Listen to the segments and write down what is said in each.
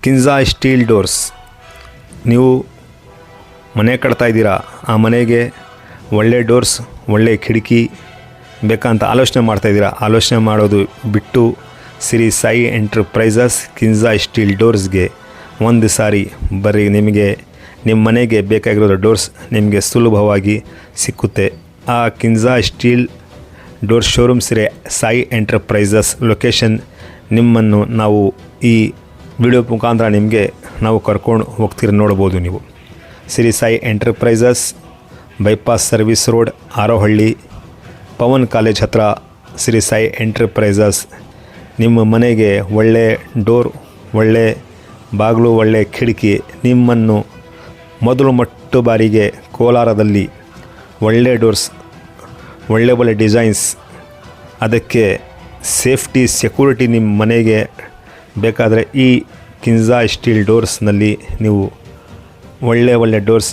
Kinsa steel doors. ನೀವು ಮನೆ ಕಟ್ತಾ ಇದ್ದೀರಾ, ಆ ಮನೆಗೆ ಒಳ್ಳೆ ಡೋರ್ಸ್, ಒಳ್ಳೆ ಕಿಟಕಿ ಬೇಕಂತ ಆಲೋಚನೆ ಮಾಡ್ತಾಯಿದ್ದೀರಾ. ಆಲೋಚನೆ ಮಾಡೋದು ಬಿಟ್ಟು ಶ್ರೀ ಸಾಯಿ ಎಂಟರ್ಪ್ರೈಸಸ್ ಕಿನ್ಸಾ ಸ್ಟೀಲ್ ಡೋರ್ಸ್ಗೆ ಒಂದು ಸಾರಿ ಬರ್ರಿ. ನಿಮಗೆ ನಿಮ್ಮ ಮನೆಗೆ ಬೇಕಾಗಿರೋ ಡೋರ್ಸ್ ನಿಮಗೆ ಸುಲಭವಾಗಿ ಸಿಕ್ಕುತ್ತೆ. ಆ Kinsa steel door showroom Shri Sai enterprises location ನಿಮ್ಮನ್ನು ನಾವು ಈ ವಿಡಿಯೋ ಮುಖಾಂತರ ನಿಮಗೆ ನಾವು ಕರ್ಕೊಂಡು ಹೋಗ್ತೀರಿ, ನೋಡ್ಬೋದು. ನೀವು Shri Sai enterprises, bypass service road, Arohalli, Pavan college ಹತ್ರ ಶ್ರೀ ಸಾಯಿ ಎಂಟರ್ಪ್ರೈಸಸ್. ನಿಮ್ಮ ಮನೆಗೆ ಒಳ್ಳೆ ಡೋರ್, ಒಳ್ಳೆ ಬಾಗಿಲು, ಒಳ್ಳೆ ಕಿಟಕಿ ನಿಮ್ಮನ್ನು ಮೊದಲು ಮೊಟ್ಟ ಬಾರಿಗೆ ಕೋಲಾರದಲ್ಲಿ ಒಳ್ಳೆ ಡೋರ್ಸ್, ಒಳ್ಳೆ ಡಿಸೈನ್ಸ್, ಅದಕ್ಕೆ ಸೇಫ್ಟಿ ಸೆಕ್ಯೂರಿಟಿ ನಿಮ್ಮ ಮನೆಗೆ ಬೇಕಾದರೆ ಈ ಕಿನ್ಸಾ ಸ್ಟೀಲ್ ಡೋರ್ಸ್ನಲ್ಲಿ ನೀವು ಒಳ್ಳೆ ಡೋರ್ಸ್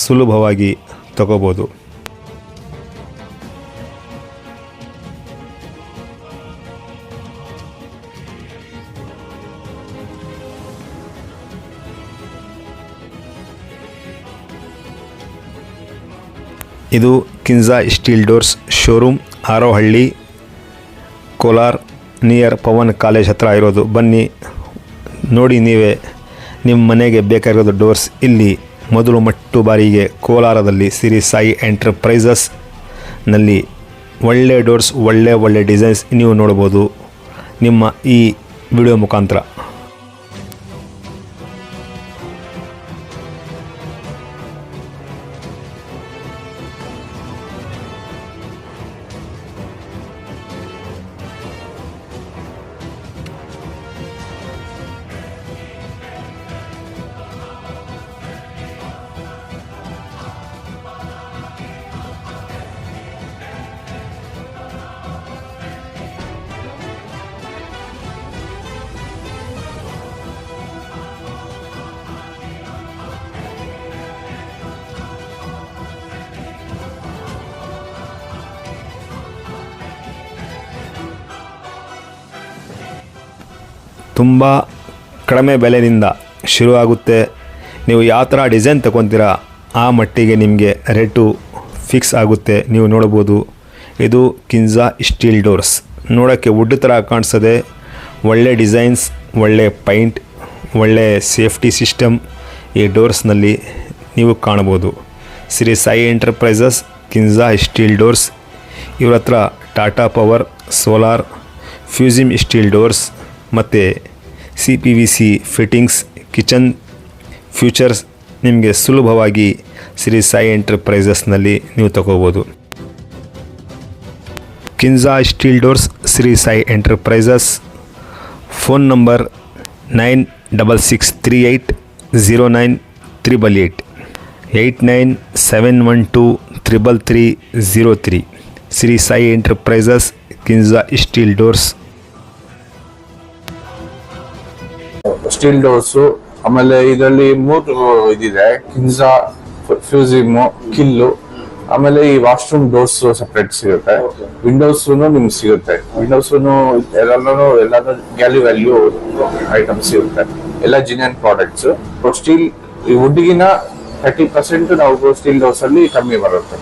ಸುಲಭವಾಗಿ ತಗೋಬೋದು. ಇದು Kinsa steel doors showroom, Arohalli, Kolar, near Pavan college ಹತ್ರ ಇರೋದು. ಬನ್ನಿ ನೋಡಿ, ನೀವೇ ನಿಮ್ಮ ಮನೆಗೆ ಬೇಕಾಗಿರೋದು ಡೋರ್ಸ್ ಇಲ್ಲಿ ಮೊದಲು ಮೊಟ್ಟ ಬಾರಿಗೆ ಕೋಲಾರದಲ್ಲಿ ಶ್ರೀ ಸಾಯಿ ಎಂಟರ್ಪ್ರೈಸಸ್ನಲ್ಲಿ ಒಳ್ಳೆ ಡೋರ್ಸ್, ಒಳ್ಳೆ ಡಿಸೈನ್ಸ್ ನೀವು ನೋಡ್ಬೋದು ನಿಮ್ಮ ಈ ವಿಡಿಯೋ ಮುಖಾಂತರ. ತುಂಬ ಕಡಿಮೆ ಬೆಲೆಯಿಂದ ಶುರುವಾಗುತ್ತೆ. ನೀವು ಯಾವ ಥರ ಡಿಸೈನ್ ತಗೊತೀರಾ ಆ ಮಟ್ಟಿಗೆ ನಿಮಗೆ ರೇಟು ಫಿಕ್ಸ್ ಆಗುತ್ತೆ. ನೀವು ನೋಡ್ಬೋದು, ಇದು ಕಿನ್ಸಾ ಸ್ಟೀಲ್ ಡೋರ್ಸ್. ನೋಡೋಕ್ಕೆ ವುಡ್ ಥರ ಕಾಣಿಸ್ತದೆ. ಒಳ್ಳೆ ಡಿಸೈನ್ಸ್, ಒಳ್ಳೆ ಪೈಂಟ್, ಒಳ್ಳೆ ಸೇಫ್ಟಿ ಸಿಸ್ಟಮ್ ಈ ಡೋರ್ಸ್ನಲ್ಲಿ ನೀವು ಕಾಣ್ಬೋದು. Shri Sai enterprises Kinsa steel doors. ಇವ್ರ ಹತ್ರ Tata power, solar, Fusim steel doors ಮತ್ತು CPVC ಫಿಟ್ಟಿಂಗ್ಸ್, ಕಿಚನ್ ಫ್ಯೂಚರ್ಸ್ ನಿಮಗೆ ಸುಲಭವಾಗಿ ಶ್ರೀ ಸಾಯಿ ಎಂಟರ್ಪ್ರೈಸಸ್ನಲ್ಲಿ ನೀವು ತಗೋಬೋದು. Kinsa steel doors Shri Sai enterprises. Phone number 9663809388, 8971233303. Shri Sai enterprises Kinsa steel doors. Steel doors, ಆಮೇಲೆ ಇದರಲ್ಲಿ 3 ಇದಿದೆ, ಕಿನ್ಸಾ, ಫ್ಯೂಸಿಮ್, ಕಿಲ್ಲು. ಆಮೇಲೆ ಈ ವಾಶ್ರೂಮ್ ಡೋರ್ಸ್ ಸಪ್ರೇಟ್ ಸಿಗುತ್ತೆ. ವಿಂಡೋಸ್ ನಿಮ್ಗೆ ಸಿಗುತ್ತೆ. ವಿಂಡೋಸ್ ಎಲ್ಲಾನು ಗ್ಯಾಲಿ ವ್ಯಾಲ್ಯೂ ಐಟಮ್ಸ್ ಸಿಗುತ್ತೆ. ಎಲ್ಲ ಜಿನಿಯನ್ ಪ್ರಾಡಕ್ಟ್ಸ್. ಸ್ಟೀಲ್ ವುಡ್ಗಿನ 30% ನಾವು ಸ್ಟೀಲ್ ಡೋರ್ಸ್ ಅಲ್ಲಿ ಕಮ್ಮಿ ಬರುತ್ತೆ.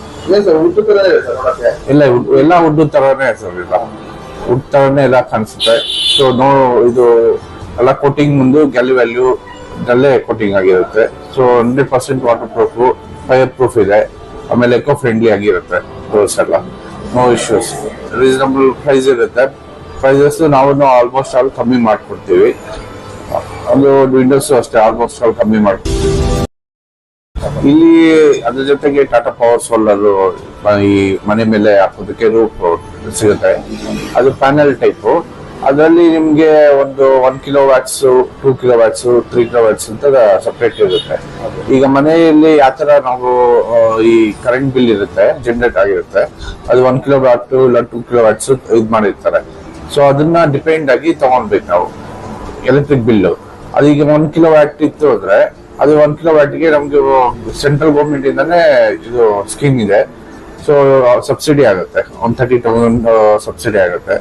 ಎಲ್ಲ ವುಡ್ ತರಾನೇ ಸರ್, ಇಲ್ಲ ವುಡ್ ತರಾನೇ ಎಲ್ಲ ಕಾಣಿಸುತ್ತೆ. ಸೊ ಇದು ಎಲ್ಲ ಕೋಟಿಂಗ್ ಮುಂದೆ ಗ್ಯಾಲಿ ವ್ಯಾಲ್ಯೂ ನಲ್ಲೇ ಕೋಟಿಂಗ್ ಆಗಿರುತ್ತೆ. So 100% water proof, fire proof ಇದೆ. ಆಮೇಲೆ ಎಕೋ ಫ್ರೆಂಡ್ಲಿ ಆಗಿರುತ್ತೆ ಡೋರ್ಸ್ ಎಲ್ಲ. ನೋ ಇಶ್ಯೂಸ್, ರೀಸನಬಲ್ ಪ್ರೈಸ್ ಇರುತ್ತೆ. ಪ್ರೈಸಸ್ ನಾವು ಆಲ್ಮೋಸ್ಟ್ ಆಲ್ ಕಮ್ಮಿ ಮಾಡ್ಕೊಡ್ತೀವಿ. ಒಂದು ವಿಂಡೋಸ್ ಅಷ್ಟೇ ಆಲ್ಮೋಸ್ಟ್ ಆಲ್ ಕಮ್ಮಿ ಮಾಡ್ತೀವಿ. ಇಲ್ಲಿ ಅದ್ರ ಜೊತೆಗೆ ಟಾಟಾ ಪವರ್ ಸೋಲಾರ್ ಈ ಮನೆ ಮೇಲೆ ಹಾಕೋದಕ್ಕೆ ರೂಫ್ ಸಿಗುತ್ತೆ. ಅದು ಪ್ಯಾನಲ್ ಟೈಪು. ಅದರಲ್ಲಿ ನಿಮ್ಗೆ ಒಂದು 1 kW, 2 kW, 3 kW ಅಂತ ಸಪ್ರೇಟ್ ಇರುತ್ತೆ. ಈಗ ಮನೆಯಲ್ಲಿ ಯಾವ ತರ ನಾವು ಈ ಕರೆಂಟ್ ಬಿಲ್ ಇರುತ್ತೆ, ಜನರೇಟ್ ಆಗಿರುತ್ತೆ, ಅದು 1 kW ಇಲ್ಲ 2 kW ಇದು ಮಾಡಿರ್ತಾರೆ. ಸೊ ಅದನ್ನ ಡಿಪೆಂಡ್ ಆಗಿ ತಗೊಂಡ್ಬೇಕು ನಾವು ಎಲೆಕ್ಟ್ರಿಕ್ ಬಿಲ್. ಅದೀಗ 1 kW ಇತ್ತು ಅಂದ್ರೆ ಅದು 1 kW ಗೆ ನಮ್ಗೆ ಸೆಂಟ್ರಲ್ ಗೌರ್ಮೆಂಟ್ ಇಂದಾನೆ ಇದು ಸ್ಕೀಮ್ ಇದೆ. ಸೊ ಸಬ್ಸಿಡಿ ಆಗುತ್ತೆ, 130,000 ಸಬ್ಸಿಡಿ ಆಗುತ್ತೆ.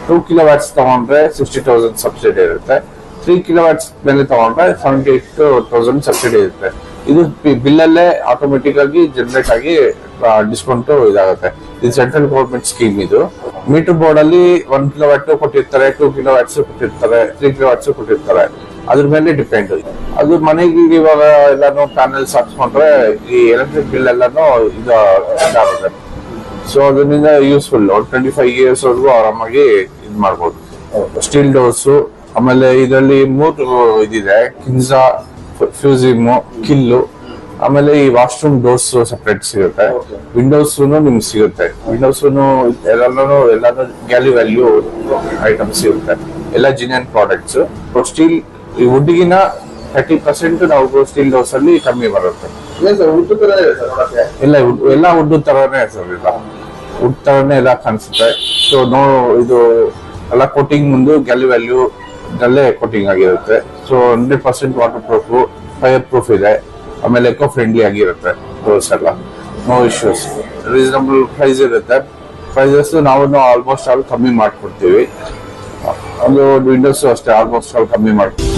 2 kW ತಗೊಂಡ್ರೆ 60,000 ಸಬ್ಸಿಡಿ ಇರುತ್ತೆ. 3 ಕಿಲೋವ್ಯಾಟ್ಸ್ ಮೇಲೆ ತಗೊಂಡ್ರೆ 78,000 ಸಬ್ಸಿಡಿ ಇರುತ್ತೆ. ಇದು ಬಿಲ್ಲಲ್ಲೇ ಆಟೋಮೆಟಿಕ್ ಆಗಿ ಜನರೇಟ್ ಆಗಿ ಡಿಸ್ಕೌಂಟ್ ಇದಾಗುತ್ತೆ. ಇದು ಸೆಂಟ್ರಲ್ ಗೌರ್ಮೆಂಟ್ ಸ್ಕೀಮ್. ಇದು ಮೀಟರ್ ಬೋರ್ಡ್ ಅಲ್ಲಿ 1 ಕಿಲೋವ್ಯಾಟ್ ಕೊಟ್ಟಿರ್ತಾರೆ, 2 ಕಿಲೋವ್ಯಾಟ್ಸ್ ಕೊಟ್ಟಿರ್ತಾರೆ, 3 ಕಿಲೋವ್ಯಾಟ್ಸ್ ಕೊಟ್ಟಿರ್ತಾರೆ. ಅದ್ರ ಮೇಲೆ ಡಿಪೆಂಡ್. ಅದು ಮನೆಗೆ ಇವಾಗ ಎಲ್ಲಾನು ಪ್ಯಾನೆಲ್ಸ್ ಹಾಕ್ಸ್ಕೊಂಡ್ರೆ ಈ ಎಲೆಕ್ಟ್ರಿಕ್ ಬಿಲ್ ಎಲ್ಲಾನು ಇದಾಗುತ್ತೆ. ಸೊ ಅದರಿಂದ ಯೂಸ್ಫುಲ್. 25 ಇಯರ್ಸ್ ವರೆಗೂ ಆರಾಮಾಗಿ ಇದು ಮಾಡ್ಬೋದು. ಸ್ಟೀಲ್ ಡೋರ್ಸ್, ಆಮೇಲೆ ಇದರಲ್ಲಿ 3 ಇದಿದೆ, ಕಿನ್ಸಾ, ಫ್ಯೂಸಿಮು, ಕಿಲ್ಲು. ಆಮೇಲೆ ಈ ವಾಶ್ರೂಮ್ ಡೋರ್ಸ್ ಸಪರೇಟ್ ಸಿಗುತ್ತೆ. ವಿಂಡೋಸ್ ನಿಮ್ಗೆ ಸಿಗುತ್ತೆ. ವಿಂಡೋಸ್ ಎಲ್ಲಾನು ಗ್ಯಾಲಿ ವ್ಯಾಲ್ಯೂ ಐಟಮ್ಸ್ ಸಿಗುತ್ತೆ. ಎಲ್ಲ ಜಿನಿಯನ್ ಪ್ರಾಡಕ್ಟ್ಸ್. ಸ್ಟೀಲ್ ಈ ವುಡ್ಗಿನ 30% ನಾವು ಸ್ಟೀಲ್ ಡೋರ್ಸ್ ಅಲ್ಲಿ ಕಮ್ಮಿ ಬರುತ್ತೆ. ಎಲ್ಲ ವುಡ್ ತರನೇ ಸರ್. ಇಲ್ಲ ವುಡ್ ತರನೇ ಎಲ್ಲ ಕಾಣಿಸುತ್ತೆ. ಸೊ ಇದು ಎಲ್ಲ ಕೋಟಿಂಗ್ ಮುಂದೆ ಗ್ಯಾಲಿ ವ್ಯಾಲ್ಯೂ ನಲ್ಲೇ ಕೋಟಿಂಗ್ ಆಗಿರುತ್ತೆ. So 100% water proof, fire proof ಇದೆ. ಆಮೇಲೆ ಎಕೋ ಫ್ರೆಂಡ್ಲಿ ಆಗಿರುತ್ತೆ ಡೋರ್ಸ್ ಎಲ್ಲ. No issues. ರೀಸನಬಲ್ ಪ್ರೈಸ್ ಇರುತ್ತೆ. ಪ್ರೈಸಸ್ ನಾವು ಆಲ್ಮೋಸ್ಟ್ ಆಲ್ ಕಮ್ಮಿ ಮಾಡ್ಕೊಡ್ತೀವಿ. ಒಂದು ವಿಂಡೋಸ್ ಅಷ್ಟೇ ಆಲ್ಮೋಸ್ಟ್ ಆಲ್ ಕಮ್ಮಿ ಮಾಡ್ತೀವಿ.